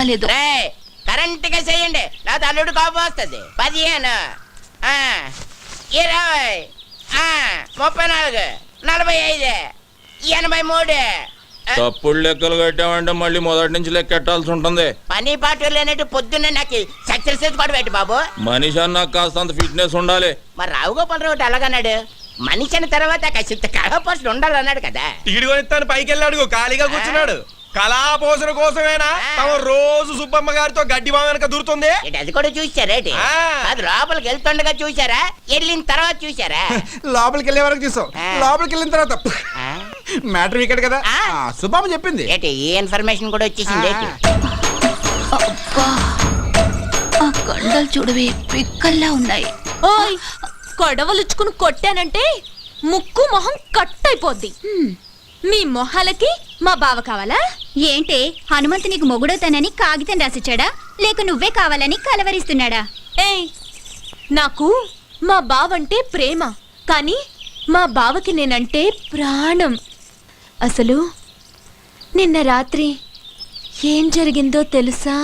కాలేదు. కరెంట్ గా చేయండి, నా తల్లుడు కోపం వస్తుంది. 15 20 34 45 83. తప్పుడు లెక్కలు కట్టామంటే మళ్ళీ మొదటి నుంచి లెక్కెట్టాల్సి ఉంటుంది. పని పాటు లేనట్టు పొద్దున్నే నాకు సక్సెస్ కూడా పెట్టి బాబు. మనిషి అన్న కాస్తంత ఫిట్నెస్ ఉండాలి. మరి రావు గోపాలరావు అలాగన్నాడు. మనిషి అన్న తర్వాత కాసింత కళాపోషణ ఉండాలన్నాడు కదా. టికెట్ కొనిస్తాను పైకి వెళ్ళాడు, ఖాళీగా కూర్చున్నాడు. కళాపోషణ కోసమేనా తమ రోజు సుబ్బమ్మ గారితో గడ్డి బావ వెనక దూరుతుంది? అది కూడా చూసారేటి? అది లోపలికి వెళ్తుండగా చూసారా, వెళ్ళిన తర్వాత చూసారా? లోపలికి వెళ్ళే వరకు చూసాం, లోపలికి వెళ్ళిన తర్వాత మ్యాటర్ ఇక్కడ కదా సుబ్బమ్మ చెప్పింది. ఏంటి ఈ ఇన్ఫర్మేషన్ కూడా వచ్చేసింది? ఆ కండలు చూడవే పిక్కల్లా ఉన్నాయి. ఓయ్ కొడవలుచ్చుకుని కొట్టానంటే ముక్కు మొహం కట్ అయిపోద్ది. మీ మొహాలకి మా బావ కావాలా? ఏంటే హనుమంతు నీకు మొగుడవుతానని కాగితం రాసిచ్చాడా, లేక నువ్వే కావాలని కలవరిస్తున్నాడా? ఏయ్ నాకు మా బావంటే ప్రేమ, కానీ మా బావకి నేనంటే ప్రాణం. అసలు నిన్న రాత్రి ఏం జరిగిందో తెలుసా?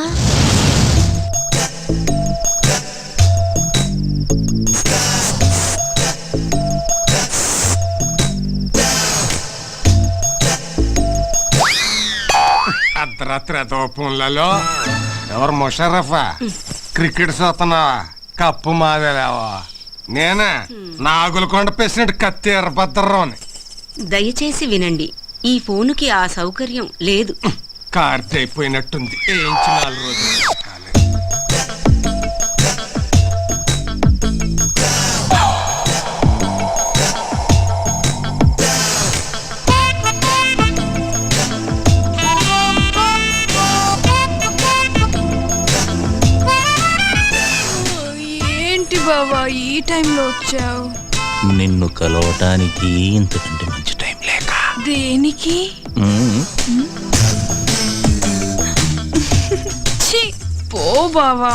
అర్ధరాత్రి దోపంలలో ఎవరు ముషరఫా క్రికెట్ చూస్తున్నావా? కప్పు మాదేలేవా? నేనే నాగులకొండ ప్రెసిడెంట్ కత్తి ఎర్రభద్రరావుని. దయచేసి వినండి, ఈ ఫోనుకి ఆ సౌకర్యం లేదు. కార్తె అయిపోయినట్టుంది, ఏంచి 4 రోజులు. బావా ఈ టైంలో వచ్చావు? నిన్ను కలవటానికి ఇంతకంటే మంచి టైం లేక. దేనికి? ఛీ పో బావా,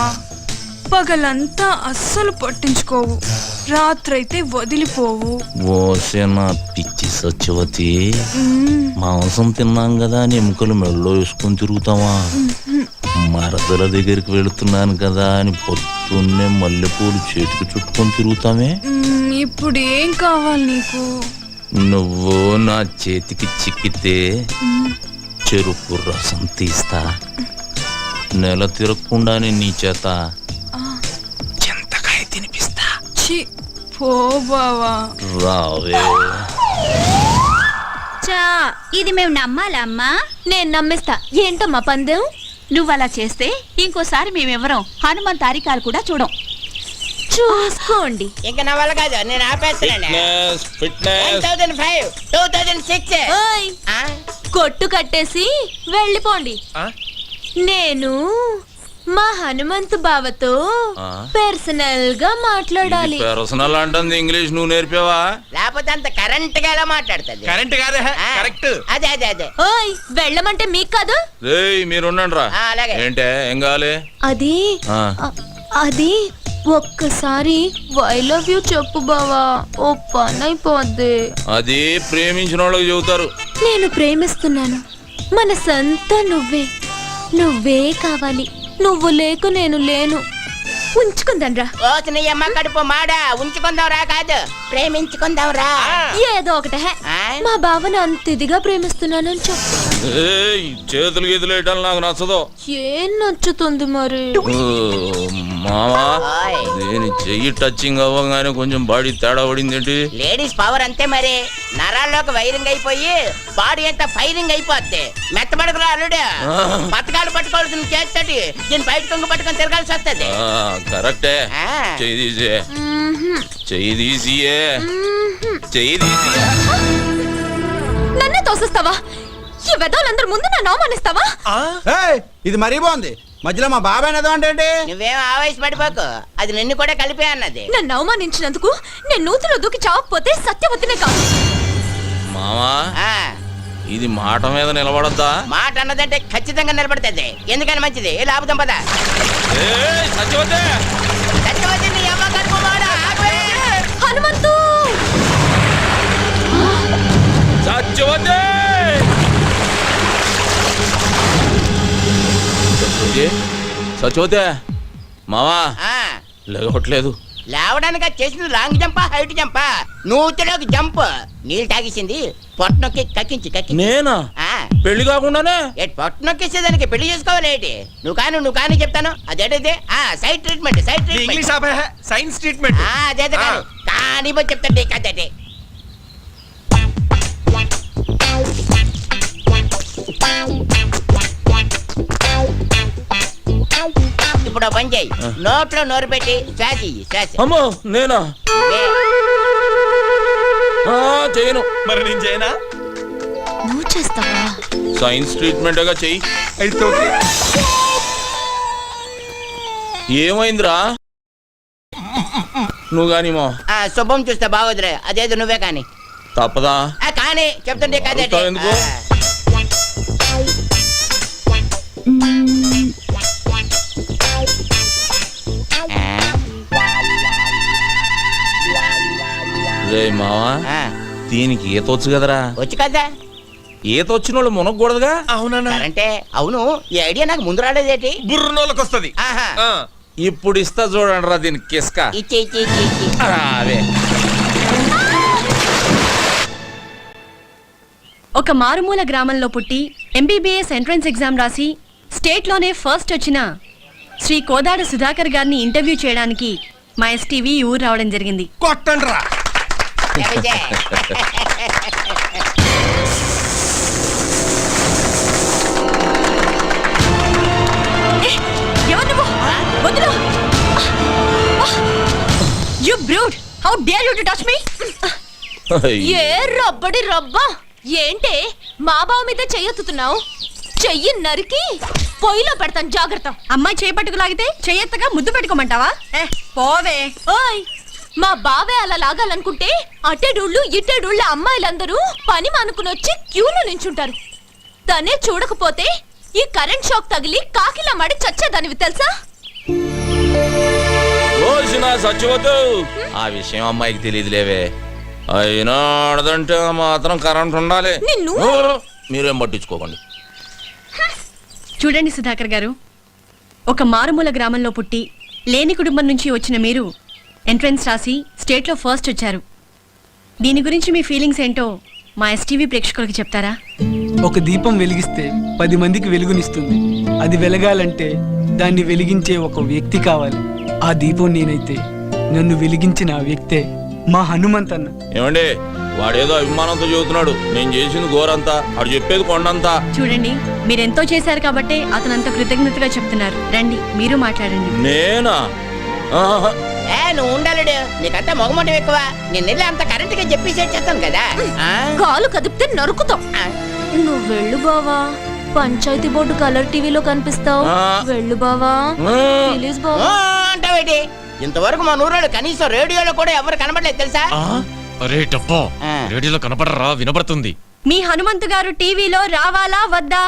పగలంతా అస్సలు పట్టించుకోవు, రాత్రైతే వదిలిపోవు. ఓసేన పిచ్చి సత్యవతి, మాంసం తిన్నాం కదా అని ఎముకలు మెడలో వేసుకొని తిరుగుతావా? మరదల దగ్గరికి వెళుతున్నాను కదా అని పొద్దున్నే మల్లెపూలు చేతికి చుట్టుకొని తిరుగుతామే. ఇప్పుడు ఏం కావాలి నీకు? నువ్వు నా చేతికి చిక్కితే చెరుకు రసం తీస్తా, నెల తిరగకుండానే నీ చేత చింతకాయ తినిపిస్తా. పో బావా. రావే. చా ఇది మేము నమ్మాలా అమ్మా? నేను నమ్మిస్తా. ఏంటమ్మా పందెం? నువ్వు అలా చేస్తే ఇంకోసారి మేమెవరం హనుమంత్ తారికాలు కూడా చూడం. చూసుకోండి. ఇంకా నా వల్ల కాదు, నేను ఆపేస్తున్నాను. 1005 2006. ఓయ్ కొట్టు కట్టేసి వెళ్ళిపోండి. నేను మా హనుమంతు బావతో పర్సనల్ గా మాట్లాడాలి. పర్సనల్ అంటుంది ఇంగ్లీష్ నువ్వు నేర్పావా? లేకపోతే అంత కరెంట్ గా ఎలా మాట్లాడుతుంది? కరెంట్ కాదే, కరెక్ట్. అదే ఓయ్ వెళ్ళమంటే మీకు కాదు. మీరుండండి రా. ఏంటే ఏం కావాలి? అది ఒక్కసారి ఐ లవ్ యూ చెప్పు బావా, ఓ పని అయిపోద్ది. అది ప్రేమించిన వాళ్ళకి చెబుతారు. నేను ప్రేమిస్తున్నాను, మనసంతా నువ్వే కావాలి. నువ్వు లేకు నేను లేను. ఉంచుకుందాం రా. నీ అమ్మ కడుపు మాడా, ఉంచుకుందాం రా కాదు, ప్రేమించుకుందాం రా. ఏదో ఒకటే మా బావని అంత ఇదిగా ప్రేమిస్తున్నానని చెప్పు. చేతులు గీతులు వేయటాలు నాకు నచ్చదు. ఏం నచ్చుతుంది మరి? మామా నేను చెయ్యి టచింగ్ అవ్వగానే కొంచెం బాడీ తేడా పడింది ఏంటి? లేడీస్ పవర్ అంతే మరి, నరాల్లోకి వైరింగ్ అయిపోయి బాడీ అంతా ఫైరింగ్ అయిపోద్ది. మెత్తబడుకురా అల్లుడు, పథకాలు పట్టుకోవాల్సిన చేస్తాడు, దీన్ని బయట కొంగు పట్టుకొని తిరగాల్సి వస్తుంది. కరెక్టే. చెయ్యి తీసే, చెయ్యి తీసియే, చెయ్యి తీసి. నన్నే తోసిస్తావా? ఈ వెదవులందరి ముందు నన్ను అవమానిస్తావా? ఇది మరీ బాగుంది, మధ్యలో మా బాబాయ్ ఏదో అంటే. నువ్వేం ఆవేశపడిపోకు, అది నిన్ను కూడా కలిపే అన్నది. నన్ను అవమానించినందుకు నేను నూతిలో దూకి చావకపోతే సత్యవతినే కాదు. మామా ఇది మాట మీద నిలబడద్దా? మాట అన్నదంటే ఖచ్చితంగా నిలబడుతుంది, ఎందుకని మంచిది. లాభం పద. సత్యవతి, సత్యవతి నీ అమ్మ కడుపు మాడా. హనుమంతు, సత్యవతి సచివతే మావా ఆ, లేవట్లేదు. లేవడానికి అది చేసింది లాంగ్ జంపా హైట్ జంపా నూతిలోకి జంప్ నీళ్ళు తాగేసింది పొట్ట నొక్కి కక్కించి నేనా ఆ, పెళ్లి కాకుండానే? ఏంటి పొట్ట నొక్కేసేదానికి పెళ్లి చేసుకోవాలి ఏంటి నువ్వు కానీ చెప్తాను అదేంటిది సైడ్ ట్రీట్మెంట్ ఇంగ్లీష్ ఆపే సైన్స్ ట్రీట్మెంట్. అదే కానీ పోయి చెప్తాండి కదండి. ఇప్పుడు ఓ పని చేయి నోట్లో నోరు పెట్టి శ్వాస ఇయ్యి, శ్వాస అమ్మో నేనా? వే. చేయను. మరి నేను చేయనా? నువ్వు చేస్తావా? సైన్స్ ట్రీట్మెంట్గా చెయ్యి. అయితే ఓకే. ఏమైందిరా? నువ్వు కానీ మా శుభం చూస్తే బాగోదురే అదేదో నువ్వే కానీ తప్పదా? కానీ చెప్తుంటే కదండి. అడుగుతావు ఎందుకు? రే మావా, దీనికి ఈత వచ్చు కదరా? వచ్చు కదా ఈత వచ్చిన వాళ్ళు మునగకూడదుగా? అవునన్నా. అంటే అవును ఈ ఐడియా నాకు ముందు రాలేదేటి. బుర్రనోళ్ళకి వస్తుంది. ఆహా. ఇప్పుడు ఇస్తా చూడండి రా దీనికి కిస్క. ఇచ్చి అదే ఒక మారుమూల గ్రామంలో పుట్టి ఎంబీబీఎస్ ఎంట్రన్స్ ఎగ్జామ్ రాసి స్టేట్లోనే ఫస్ట్ వచ్చిన శ్రీ కోదాడ సుధాకర్ గారిని ఇంటర్వ్యూ చేయడానికి మా ఎస్టీవీ ఊరు రావడం జరిగింది. కొట్టండి రా. You brute! How dare you to touch me? ఏ రబ్బడి రబ్బా ఏంటే మా బావ మీద చెయ్యెత్తుతున్నావు? చెయ్యి నరికి పొయ్యిలో పెడతాను జాగ్రత్త. అమ్మాయి చేయి పట్టుకు లాగితే చెయ్యెత్తగా ముద్దు పెట్టుకోమంటావా? పోవే. ఓయ్ మా బావే అలా లాగాలనుకుంటే అట్టేడూళ్ళు ఇట్టేడూళ్ళ అమ్మాయిలందరూ పని మానుకుని వచ్చి క్యూలో నించుంటారు. తనే చూడకపోతే ఈ కరెంట్ షాక్ తగిలి కాకిలా మడి చచ్చేదానివి తెలుసా? సచ్చిపోతూ ఆ విషయం అమ్మాయికి తెలియదులేవే. అయినా ఆడదంటే మాత్రం కరెంట్ ఉండాలి. నిన్ను మీరేం పట్టించుకోకండి. చూడండి సుధాకర్ గారు, ఒక మారుమూల గ్రామంలో పుట్టి లేని కుటుంబం నుంచి వచ్చిన మీరు ఎంట్రన్స్ రాసి స్టేట్లో ఫస్ట్ వచ్చారు. దీని గురించి మీ ఫీలింగ్స్ ఏంటో మా ఎస్టీవీ ప్రేక్షకులకి చెప్తారా? ఒక దీపం వెలిగిస్తే 10 మందికి వెలుగునిస్తుంది. అది వెలగాలంటే దాన్ని వెలిగించే ఒక వ్యక్తి కావాలి. ఆ దీపం నేనైతే నన్ను వెలిగించిన ఆ వ్యక్తే మా హనుమంతన్న. ఏమండి, వాడేదో అభిమానంతో చెబుతున్నాడు. నేను చేసింది ఘోరంతా, వాడు చెప్పేది కొండంతా. చూడండి, మీరెంతో చేశారు కాబట్టి అతను అంత కృతజ్ఞతగా చెప్తున్నారు. రండి మీరు మాట్లాడండి. నేనా? నువ్వు ఉండాలడు నీకంతా మొగమొండం ఎక్కువ. నేను వెళ్ళి అంత కరెంట్ గా చెప్పేసి చేస్తాను కదా. కాలు కదిపితే నరుకుతాం. నువ్వు వెళ్ళు బావా, పంచాయతీ బోర్డు కలర్ టీవీలో కనిపిస్తావు. వెళ్ళు బావా, ప్లీజ్ బావా. అంటావేటి? ఇంతవరకు మా నూరాడు కనీసం రేడియోలో కూడా ఎవరు కనబడలేదు తెలుసా? అరే టప్పో, రేడియోలో కనపడరా? వినపడుతుంది. మీ హనుమంతు గారు టీవీలో రావాలా వద్దా?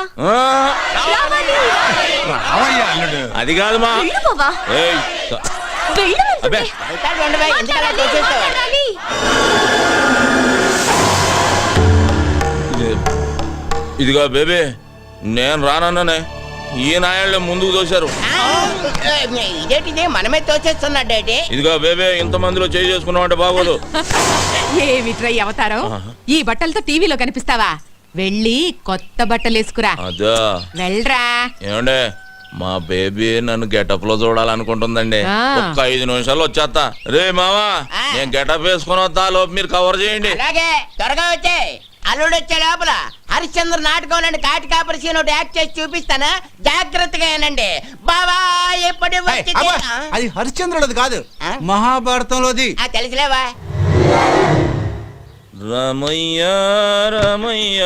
అది కాదు మా. ఇదిగో బేబీ, నేను రానన్నానే, ఈ నాయాళ్ళే ముందుకు తోశారు. ఇదేంటిది మనమే తోచేస్తున్నాడేటి? ఇదిగో బేబీ, ఇంత మందిలో చేయి చేసుకున్నావు అంటే బాగోదు. ఏమిట్రై అవతారం? ఈ బట్టలతో టీవీలో కనిపిస్తావా? వెళ్ళి కొత్త బట్టలు వేసుకురా. అదా వెళ్ళరా. ఏమండే, మా బేబీ నన్ను గెటప్ లో చూడాలనుకుంటుందండి. ఒక్క 5 నిమిషాలు వచ్చేస్తా. రే మావా, నేను గెటప్ వేసుకుని వస్తా, లోపు మీరు కవర్ చేయండి. అలాగే, త్వరగా వచ్చే. అల్లుడు వచ్చే లోపల హరిశ్చంద్ర నాటకంలోని కాటి కాపరి సీన్ ఒకటి యాక్ట్ చేసి చూపిస్తాను, జాగ్రత్తగా ఏనండి. బావా ఎప్పటి అది హరిశ్చంద్రుడు కాదు, మహాభారతంలోది. తెలుసులేవా? రమయ్య రమయ్య,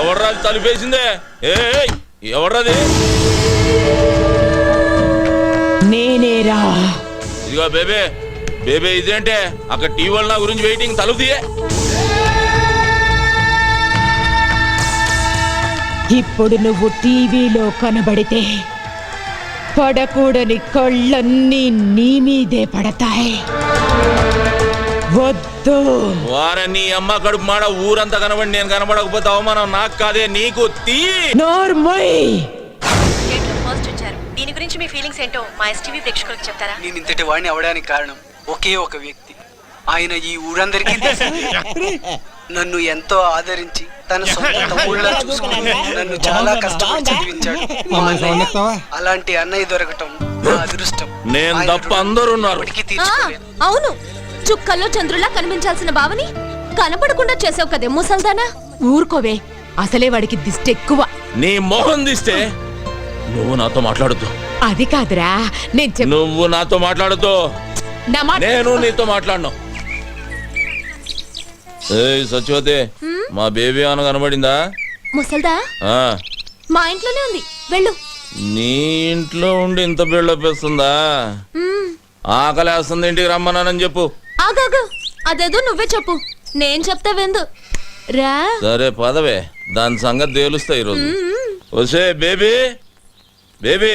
ఎవడ్రాది తలిపేసిందే? ఎవడ్రాది? నేనేరా. ఇదిగో బేబే, బేబే ఇదేంటే అక్కడ టీవీ నా గురించి వెయిటింగ్, తలుపు తీయే. ఇప్పుడు నువ్వు టీవీలో కనబడితే పడకూడని కళ్ళన్నీ నీ మీదే పడతాయి. వద్దు. వారే నీ అమ్మ కడుపు మాడ ఊరంతా కనబడి నేను కనబడకపోతే అవమానం నాకు కాదే నీకు. తీ నోర్మోయ్. ఫస్ట్ వచ్చారు, దీని గురించి మీ ఫీలింగ్స్ ఏంటో మా ఎస్టీవీ ప్రేక్షకులకు చెప్తారా? నేను ఇంతటి వాడిని అవడానికి కారణం ఒకే ఒక వ్యక్తి. ఆయన ఈ ఊరందరికీ తెలుసు. నన్ను ఎంతో ఆదరించి తన సొంత తమ్ముళ్ళ చూసుకుని నన్ను చాలా కష్టపడి చదివించాడు. అలాంటి అన్నయ్య దొరకటం నా అదృష్టం. నేను తప్ప అందరూ ఉన్నారు. ఇప్పటికీ తీర్చుకోలేను. అవును, చుక్కల్లో చంద్రులా కనిపించాల్సిన బావని కనపడకుండా చేసావు కదే ముసల్దానా. ఊరుకోవే, అసలే వాడికి దిష్టి ఎక్కువ. నీ మొహం తీస్తే నువ్వు నాతో మాట్లాడుతూ. అది కాదురా, నేను నువ్వు నాతో మాట్లాడుతూ నేను నీతో మాట్లాడను. ఏయ్ సత్యవతి, మా బేబీ ఏమైనా కనబడిందా? ముసల్దా ఆ, మా ఇంట్లోనే ఉంది, వెళ్ళు. నీ ఇంట్లో ఉండి ఇంత బిల్డప్ వేస్తుందా? ఆకలేస్తుంది, ఇంటికి రమ్మన్నానని చెప్పు. ఆగాగు, అదేదో నువ్వే చెప్పు, నేను చెప్తా వెందు రా. సరే పదవే, దాని సంగతి తేలుస్తా ఈరోజు. వసే బేబీ, బేబీ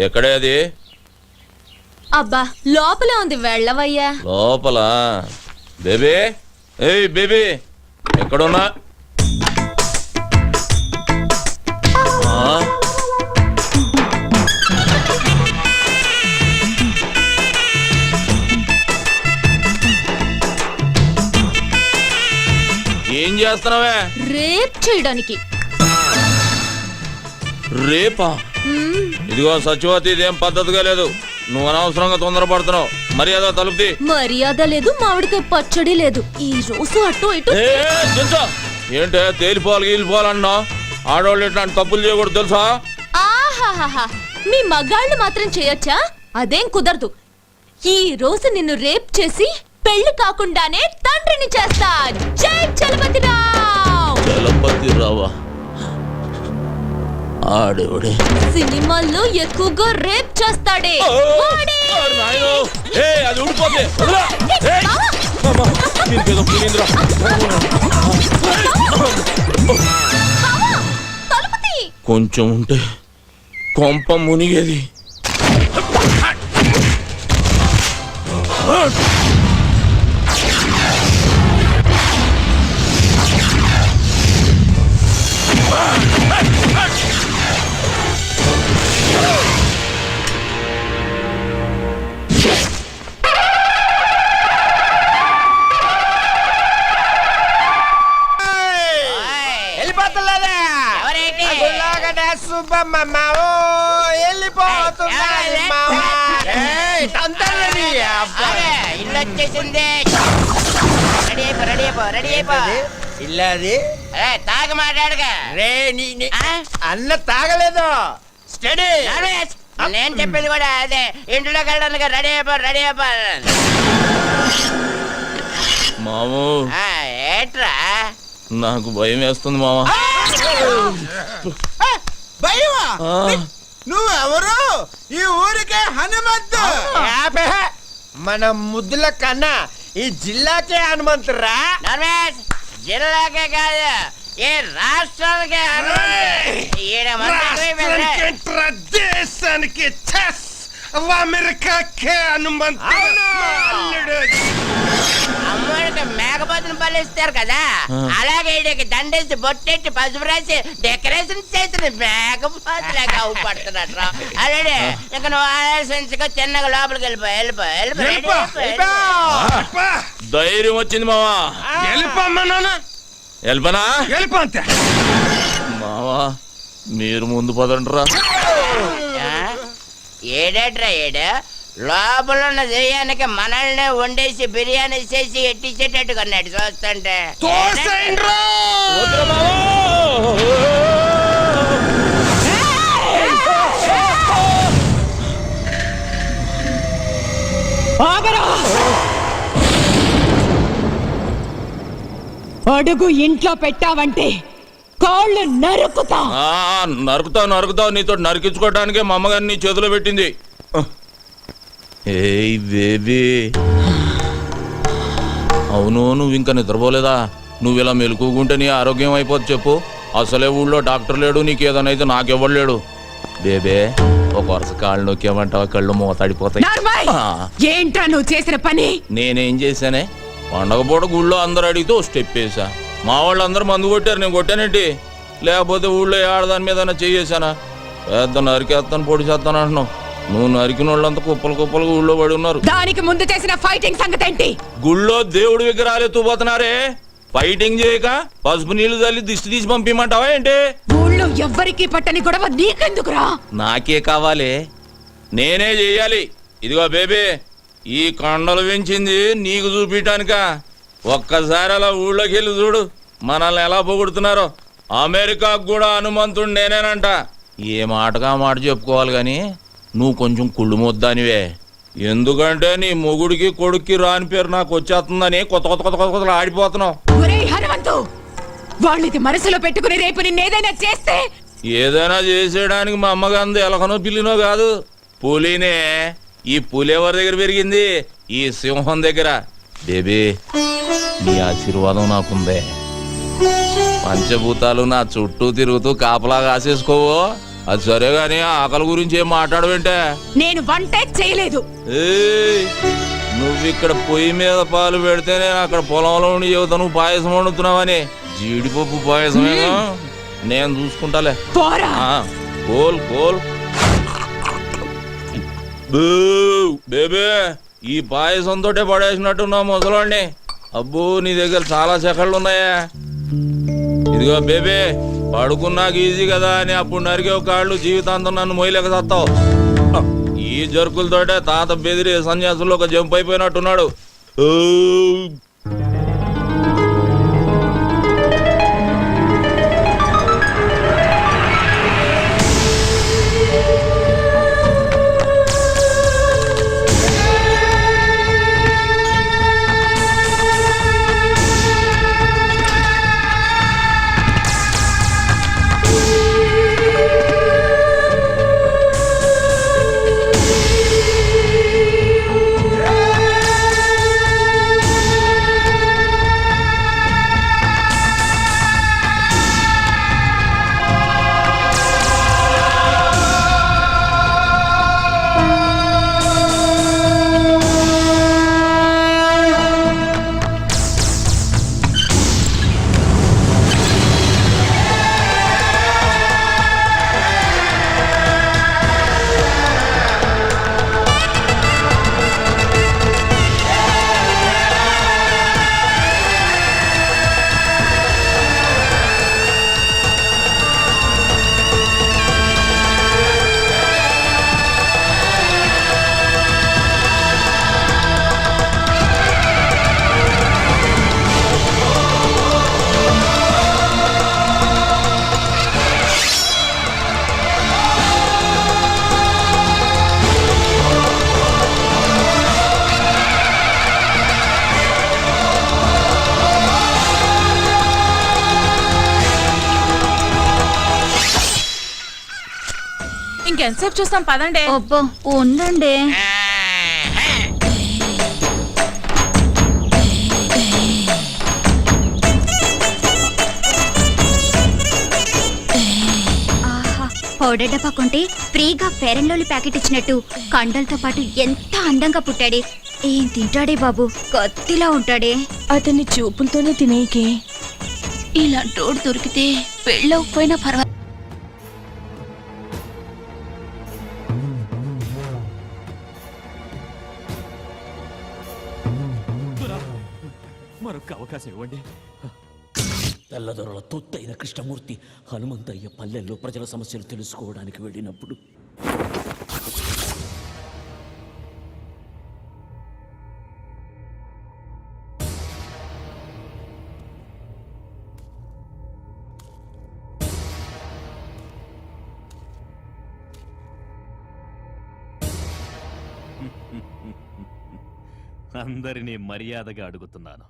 ఎక్కడే అది? అబ్బా లోపలే ఉంది, వెళ్ళవయ్యా. లోపల బేబీ. ఏయ్ బేబీ ఎక్కడున్నా? ఏం చేస్తున్నావే? రేప్ చేయడానికి. రేపా? ఇదిగో సత్యవతి, ఇదేం పద్ధతిగా లేదు. నువ్వు అనవసరంగా తొందరపడుతున్నావు. మర్యాద తలుపుది. మర్యాద లేదు, మామిడికాయ పచ్చడి లేదు. ఈ రోజు అటు ఇటు. ఏంటే తేలిపోవాలి గీలిపోవాలన్నా? ఆడవాళ్ళు ఇట్లాంటి తప్పులు చేయకూడదు తెలుసా? ఆహాహాహా, మీ మగాళ్ళు మాత్రం చేయొచ్చా? అదేం కుదరదు. ఈ రోజు నిన్ను రేప్ చేసి పెళ్లి కాకుండానే తండ్రిని చేస్తా. జై చలపతిరావు. చలపతిరావా? ఆడేవాడే సినిమాల్లో ఎక్కువగా రేప్ చేస్తాడే. అది ఊడిపోతే కొంచెం ఉంటే కొంప మునిగేది. ఇల్లు వచ్చేసింది. రెడీ అయిపో. ఇల్లాది తాగి మాట్లాడగా. అన్న తాగలేదు. స్టడీ. నేను చెప్పేది కూడా అదే. ఇంట్లోకి వెళ్ళడానికి రెడీ అయిపో. మామూ, ఏట్రా? నాకు భయం వేస్తుంది మావా. భయమా? నువ్వెవరు? ఈ ఊరికే హనుమంతు. మన ముద్దుల కన్నా ఈ జిల్లాకే హనుమంతురా. జిల్లాకే కాదు, ఏ రాష్ట్రానికే దేశానికి అమెరికాకే హనుమంతు. అమ్మడికి మేకపోతుని పలిస్తారు కదా, అలాగే ఈడికి దండేసి బొట్టెట్టి పసుపు రాసి డెకరేషన్ చేసిన మేకపోతులాగా అవుపడుతున్నట్టు. అలాగే ఇక నువ్వు ఆలోచించుకో, చిన్నగా లోపలికి వెళ్ళిపో. ధైర్యం వచ్చింది మావా. వెళ్ళిపోమ్మా నాన్న. వెళ్ళిపోనా? వెళ్ళిపో అంతే. మావా మీరు ముందు పదండ్రా. ఏడేట్రా ఏడు? లోపల ఉన్న దెయ్యానికి మనల్ని వండేసి బిర్యానీ చేసి ఎట్టించేటట్టు కొన్నాడు చూస్తుంటే. అడుగు ఇంట్లో పెట్టావంటే కాళ్ళు నరుకుతావు. నరుకుతావు. నీతో నరికించుకోవడానికే మా అమ్మగారిని నీ చేతిలో పెట్టింది. ఏయ్ బేబీ, అవును నువ్వు ఇంకా నిద్రపోలేదా? నువ్వు ఇలా మెలుకుంటే నీ ఆరోగ్యం అయిపోద్ది చెప్పు. అసలే ఊళ్ళో డాక్టర్ లేడు, నీకు ఏదైనా అయితే నాకెవ్వడు లేడు. బేబే ఒక వరుస కాళ్ళు నొక్కేమంటావా కళ్ళు మూతాడిపోతాయి. నార్మల్! ఏంట్రా నువ్వు చేసిన పని? నేనేం చేశానే? పండగ పూట గుళ్ళో అందరు అడిగితే ఓ స్టెప్ వేసా. మా వాళ్ళు అందరూ మందు కొట్టారు, నేను కొట్టానేంటి? లేకపోతే ఊళ్ళో ఆడదాని మీద చేసానా? పెద్ద నరికేస్తాను పొడి చేస్తాను అంటున్నావు. నువ్వు నరికిన వాళ్ళంతా కుప్పలు కుప్పలు ఊళ్ళో పడి ఉన్నారు. దానికి ముందు చేసిన ఫైటింగ్ సంగతి ఏంటి? గుళ్ళో దేవుడి విగ్రహాలు ఎత్తుపోతున్నారే, ఫైటింగ్ చేయక పసుపు నీళ్లు చల్లి దిష్టి తీసి పంపిమంటావా ఏంటి? ఊళ్ళో ఎవ్వరికి పట్టని గొడవ నీకెందుకురా? నాకే కావాలి, నేనే చెయ్యాలి. ఇదిగో బేబీ, ఈ కొండలు పెంచింది నీకు చూపించటానిక. ఒక్కసారి అలా ఊళ్ళోకి వెళ్ళి చూడు, మనల్ని ఎలా పొగుడుతున్నారో. అమెరికాకు కూడా హనుమంతుడు నేనేనంట. ఏ మాటగా మాట చెప్పుకోవాలి గాని నువ్వు కొంచెం కుళ్ళు మొద్దానివే. ఎందుకంటే నీ మొగుడికి కొడుక్కి రాని పేరు నాకు వచ్చేస్తుందని కొత్త కొత్త కొత్త కొత్త ఆడిపోతున్నావు. ఒరేయ్ హనుమంతు, వాళ్ళది మనసులో పెట్టుకుని రేపు నిన్నేదైనా చేస్తే? ఏదైనా చేసేయడానికి మా అమ్మగాంది ఎలకనో పిల్లినో కాదు, పులినే. ఈ పులి ఎవరి దగ్గర పెరిగింది? ఈ సింహం దగ్గర. బేబీ, నీ ఆశీర్వాదం నాకుందే. పంచభూతాలు నా చుట్టూ తిరుగుతూ కాపలా కాసేసుకోవు. అది సరే గాని ఆకలి గురించి ఏం మాట్లాడవేంటే? నేను వంటే చేయలేదు. నువ్వు ఇక్కడ పొయ్యి మీద పాలు పెడితే నేను అక్కడ పొలంలో ఉండి చెబుతా నువ్వు పాయసం వండుతున్నావని. జీడిపప్పు పాయసమేగా, నేను చూసుకుంటాలే. Coal coal. బేబే, ఈ పాయసంతో పడేసినట్టున్నావు ముసలాన్ని. అబ్బో, నీ దగ్గర చాలా సెకళ్ళు ఉన్నాయా? ఇదిగో బేబే, పడుకున్నాక ఈజీ కదా అని అప్పుడు నరికే కాళ్ళు జీవితాంతం నన్ను మొయ్యలేక చస్తావు. ఈ జరుకులతోటే తాత బెదిరి సన్యాసుల్లో ఒక జంప్ అయిపోయినట్టున్నాడు. ఇంకెంతసేపు చూస్తాం, పదండి. అబ్బో ఉండండి. పౌడర్ డబ్బా కొంటే ఫ్రీగా ఫెయిర్ అండ్ లవ్లీ ప్యాకెట్ ఇచ్చినట్టు కండలతో పాటు ఎంత అందంగా పుట్టాడే. ఏం తింటాడే బాబు, కత్తిలా ఉంటాడే. అతన్ని చూపులతోనే తినేకే. ఇలాంటోడు దొరికితే పెళ్ళవకపోయినా పర్వాలేదు. మరొక అవకాశం ఇవ్వండి. తెల్లదొరల తొత్తైన కృష్ణమూర్తి హనుమంతయ్య పల్లెల్లో ప్రజల సమస్యలు తెలుసుకోవడానికి వెళ్ళినప్పుడు అందరినీ మర్యాదగా అడుగుతున్నాను,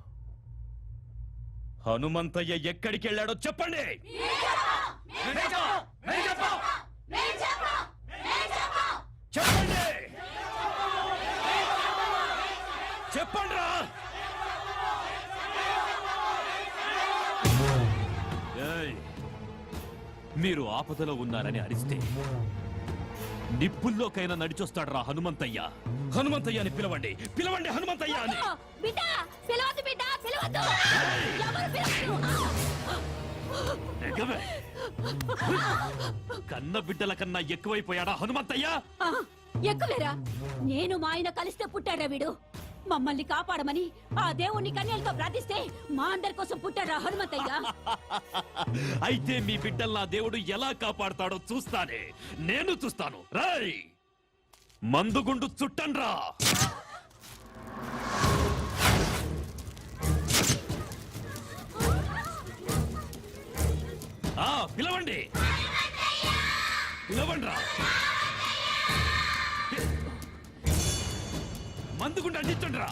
హనుమంతయ్య ఎక్కడికి వెళ్ళాడో చెప్పండి. చెప్పండి. మీరు ఆపదలో ఉన్నారని అరిస్తే నిప్పుల్లోకైనా నడిచొస్తాడు రా హనుమంతయ్య. హనుమంతయ్య అని పిలవండి, పిలవండి హనుమంతయ్య అని. బిడ్డ పిలవద్దు, బిడ్డ పిలవద్దు. ఎవరు పిలవద్దు. ఎగవే. కన్న బిడ్డల కన్నా ఎక్కువైపోయాడా హనుమంతయ్య? ఎక్కువేరా, నేను మా ఆయన కలిస్తే పుట్టాడా వీడు. మమ్మల్ని కాపాడమని ఆ దేవుణ్ణి కన్యలతో ప్రార్థిస్తే మా అందరి కోసం పుట్టాడా హనుమంతయ్య. అయితే మీ బిడ్డల్ని ఆ దేవుడు ఎలా కాపాడుతాడో చూస్తానే, నేను చూస్తాను. రాయ్ మందుగుండు చుట్టండ్రా. పిలవండి, పిలవండ్రా. మందుగుండు అందించండ్రా.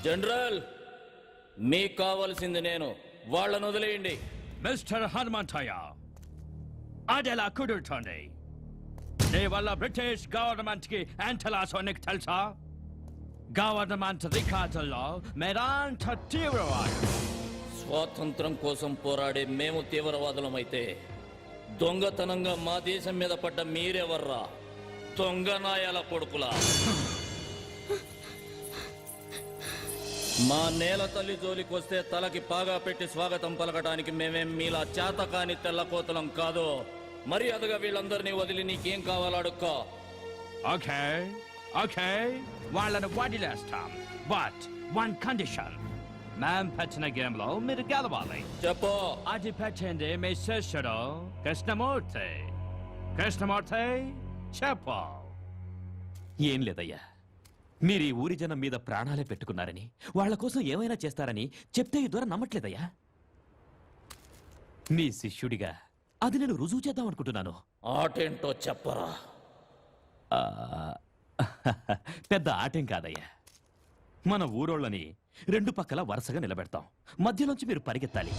జనరల్, మీకు కావాల్సింది నేను, వాళ్ళను వదిలేయండి. మిస్టర్ హనుమంతయ్య, అదెలా కుదురుతోంది? నీ వల్ల బ్రిటిష్ గవర్నమెంట్ కి ఎంతలాసో నీకు తెలుసా? గవర్నమెంట్ రికార్డుల్లో మీరంత తీవ్రవాదు. స్వాతంత్రం కోసం పోరాడే మేము తీవ్రవాదులమైతే దొంగతనంగా మా దేశం మీద పడ్డ మీరెవర్రా? దొంగనాయాల కొడుకులా. మా నేల తల్లి జోలికి వస్తే తలకి పాగా పెట్టి స్వాగతం పలకడానికి మేమేం మీలా చేతకాని తెల్లకోతలం కాదు. మర్యాదగా వీళ్ళందరినీ వదిలి నీకేం కావాలో అడుక్కో. ఓకే ఓకే, వాళ్ళను వదిలేస్తాం. బట్ వన్ కండిషన్, మేం పెట్టిన గేమ్ లో మీరు గెలవాలి. చెప్పు. అది పెట్టింది మీ శిష్యుడు కృష్ణమూర్తి. కృష్ణమూర్తి చెప్పు. ఏం లేదయ్యా, మీరు ఈ ఊరి జనం మీద ప్రాణాలే పెట్టుకున్నారని, వాళ్ల కోసం ఏమైనా చేస్తారని చెప్తే ఈ ద్వారా నమ్మట్లేదయ్యా. మీ శిష్యుడిగా అది నేను రుజువు చేద్దాం అనుకుంటున్నాను. ఆటేంటో చెప్పరా. పెద్ద ఆటేం కాదయ్యా. మన ఊరోళ్ళని రెండు పక్కల వరుసగా నిలబెడతాం. మధ్యలోంచి మీరు పరిగెత్తాలి.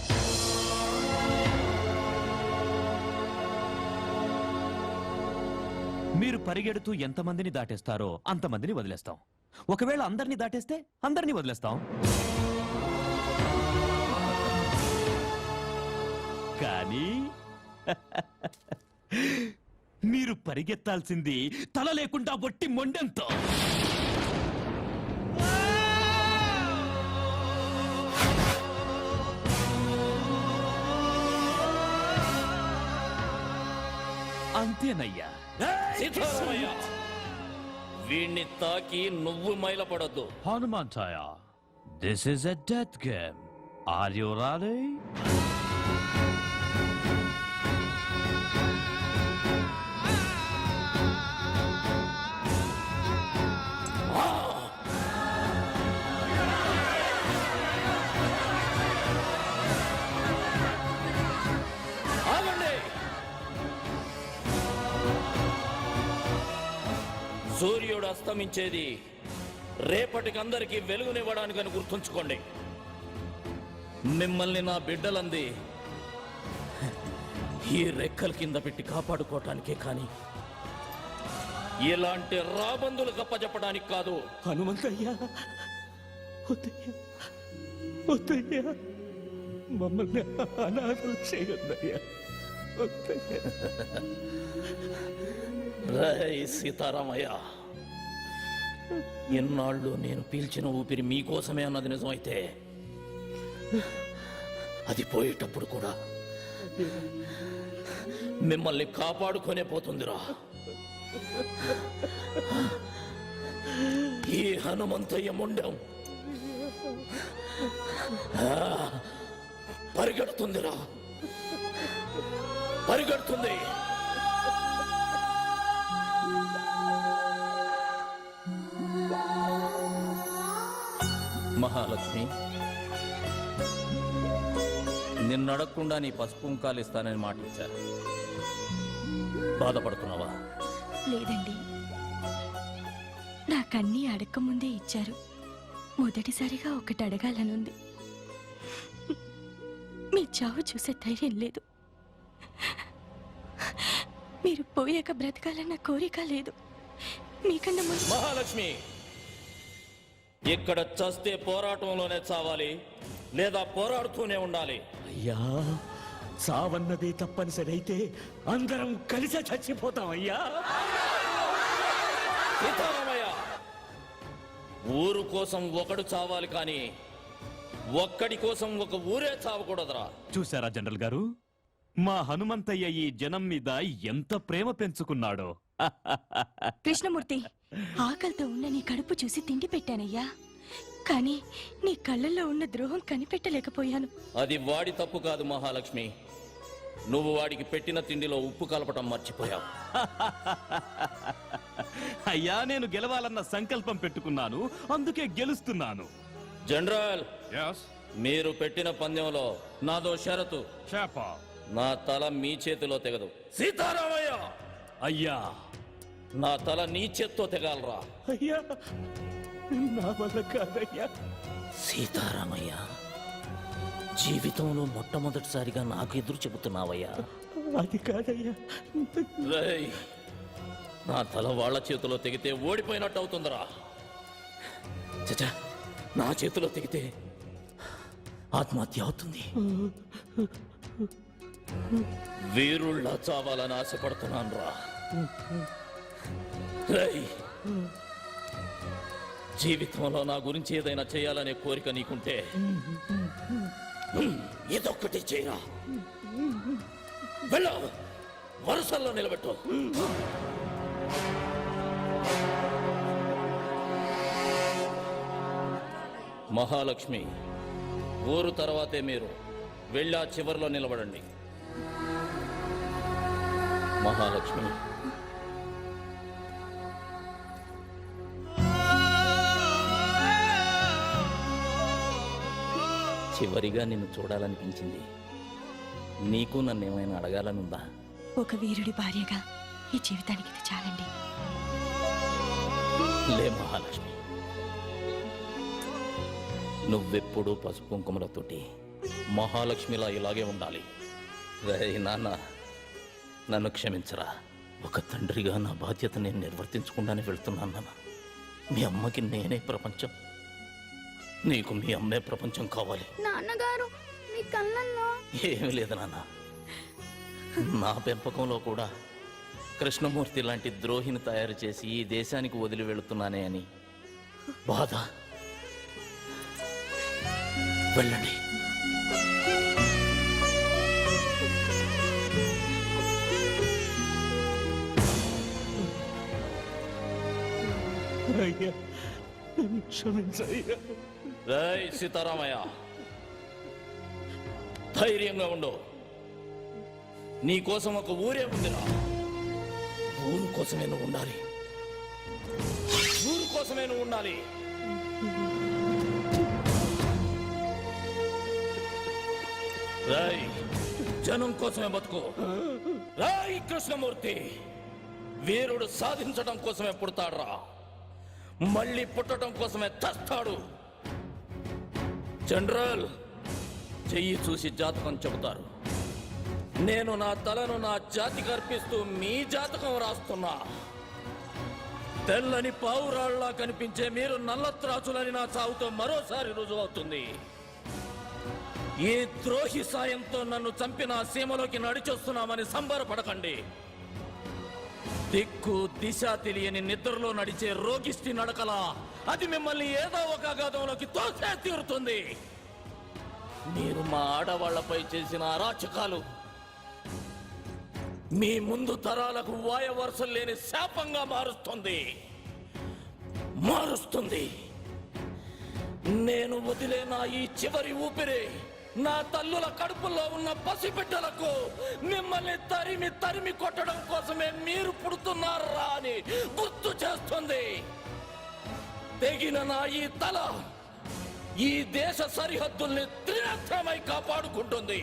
మీరు పరిగెడుతూ ఎంతమందిని దాటేస్తారో అంతమందిని వదిలేస్తాం. ఒకవేళ అందరినీ దాటేస్తే అందరినీ వదిలేస్తాం. కానీ మీరు పరిగెత్తాల్సింది తల లేకుండా ఒట్టి మొండెంతో. అంతేనయ్యా. వీణ్ణి తాకి నువ్వు మైలపడద్దు. Hanumanthayya, this is a death game. Are you ready? సూర్యుడు అస్తమించేది రేపటికి అందరికీ వెలుగునివ్వడానికని గుర్తుంచుకోండి. మిమ్మల్ని నా బిడ్డలంది ఈ రెక్కల కింద పెట్టి కాపాడుకోవటానికే కాని ఇలాంటి రాబందులు గప్పచెప్పడానికి కాదు. హనుమంతయ్య, మమ్మల్ని అనాథలు చేయొద్దయ్యా. రై సీతారామయ్య, ఎన్నాళ్ళు నేను పీల్చిన ఊపిరి మీకోసమే అన్నది నిజమైతే అది పోయేటప్పుడు కూడా మిమ్మల్ని కాపాడుకొనే పోతుందిరా. ఈ హనుమంతయ్య మొండం పరిగెడుతుందిరా, పరిగెడుతుంది. మహాలక్ష్మి, నిన్ను అడగకుండా నీ పసుపు కుంకాలు ఇస్తానని మాట ఇచ్చారు. బాధపడుతున్నావా? లేదండి, నాకన్నీ అడగకముందే ఇచ్చారు. మొదటిసారిగా ఒకటి అడగాలనుంది. మీ చావు చూసే ధైర్యం లేదు. మీరు పోయాక బ్రతకాలన్న కోరిక లేదు. మీకన్నా ముందు మహాలక్ష్మి, ఇక్కడ చస్తే పోరాటంలోనే చావాలి, లేదా పోరాడుతూనే ఉండాలి. అయ్యా, సావన్నది తప్పనిసరి అయితే అందరం కలిసే చచ్చిపోతాం అయ్యా. సీతారామయ్య, ఊరు కోసం ఒకడు చావాలి కానీ ఒక్కడి కోసం ఒక ఊరే చావకూడదురా. చూసారా జనరల్ గారు, మా హనుమంతయ్య ఈ జనం మీద ఎంత ప్రేమ పెంచుకున్నాడో. కృష్ణమూర్తి, ఆకలితో ఉన్న నీ కడుపు చూసి తిండి పెట్టానయ్యా, కానీ నీ కళ్ళల్లో ఉన్న ద్రోహం కనిపెట్టలేకపోయాను. అది వాడి తప్పు కాదు మహాలక్ష్మి, నువ్వు వాడికి పెట్టిన తిండిలో ఉప్పు కలపటం మర్చిపోయావు. అయ్యా, నేను గెలవాలన్న సంకల్పం పెట్టుకున్నాను, అందుకే గెలుస్తున్నాను. జనరల్, మీరు పెట్టిన పందెంలో నాదో షరతు. నా తల మీ చేతిలో తెగదు. సీతారామయ్య, అయ్యా, నా తల నీ చేత్తో తెగాలరా. అయ్యా, నా వల్ల కాదయ్యా. సీతారామయ్య, జీవితంలో మొట్టమొదటిసారిగా నాకు ఎదురు చెబుతున్నావయ్యా. అది కాదయ్యా. రేయ్, నా తల వాళ్ళ చేతిలో తెగితే ఓడిపోయినట్టు అవుతుందిరా. చచ్చా, నా చేతిలో తెగితే ఆత్మహత్య అవుతుంది. వీరుళ్ళ చావాలని ఆశపడుతున్నాను రా. రేయ్, జీవితంలో నా గురించి ఏదైనా చేయాలనే కోరిక నీకుంటే ఇదొక్కటి చేయరా. వెళ్ళ, వరుసల్లో నిలబెట్టు. మహాలక్ష్మి, ఊరు తర్వాతే మీరు వెళ్ళా చివరిలో నిలబడండి. మహాలక్ష్మి, చివరిగా నిన్ను చూడాలనిపించింది. నీకు నన్ను ఏమైనా అడగాలనుందా? ఒక వీరుడి భార్యగా ఈ జీవితానికి ఇది చాలండి. లే మహాలక్ష్మి, నువ్వెప్పుడు పసుపు కుంకుమలతోటి మహాలక్ష్మిలా ఇలాగే ఉండాలి. రేయ్ నాన్న, నన్ను క్షమించరా. ఒక తండ్రిగా నా బాధ్యత నేను నిర్వర్తించకుండానే వెళ్తున్నాను నాన్న. మీ అమ్మకి నేనే ప్రపంచం, నీకు మీ అమ్మే ప్రపంచం కావాలి. నాన్నగారు, మీ కళ్ళల్లో ఏమీ లేదు నాన్న, నా పెంపకంలో కూడా కృష్ణమూర్తి లాంటి ద్రోహిని తయారు చేసి ఈ దేశానికి వదిలి వెళుతున్నానే అని బాధ. వెళ్ళండి. అయ్యా, క్షమించయ్యా. రేయ్ సీతారామయ్య, ధైర్యంగా ఉండు. నీ కోసం ఒక ఊరే ఉందిరా. ఊరు కోసమే నువ్వు ఉండాలి, ఊరు కోసమే నువ్వు ఉండాలి. రాయ్, జనం కోసమే బతుకు. రాయ్ కృష్ణమూర్తి, వీరుడు సాధించడం కోసమే పుడతాడురా, మళ్ళీ పుట్టడం కోసమే చస్తాడు. జనరల్, చెయ్యి చూసి జాతకం చెబుతారు. నేను నా తలను నా జాతికి అర్పిస్తూ మీ జాతకం రాస్తున్నా. తెల్లని పావురాళ్లా కనిపించే మీరు నల్లత్రాచులని నా చావుతో మరోసారి రుజువవుతుంది. ఈ ద్రోహి సాయంతో నన్ను చంపిన సీమలోకి నడిచొస్తున్నామని సంబరపడకండి. దిక్కు దిశ తెలియని నిద్రలో నడిచే రోగిష్టి నడకలా అది మిమ్మల్ని ఏదో ఒక అగాధంలోకి తోసే తీరుతుంది. మీరు మా ఆడవాళ్లపై చేసిన అరాచకాలు మీ ముందు తరాలకు వాయవరుసలు లేని శాపంగా మారుస్తుంది. నేను వదిలేనా ఈ చివరి ఊపిరి నా తల్లుల కడుపుల్లో ఉన్న పసిబిడ్డలకు మిమ్మల్ని తరిమి కొట్టడం కోసమే మీరు పుడుతున్నారా అని గుర్తు చేస్తుంది. తెగిన నా ఈ తల ఈ దేశ సరిహద్దుల్ని త్రినేత్రమై కాపాడుకుంటుంది.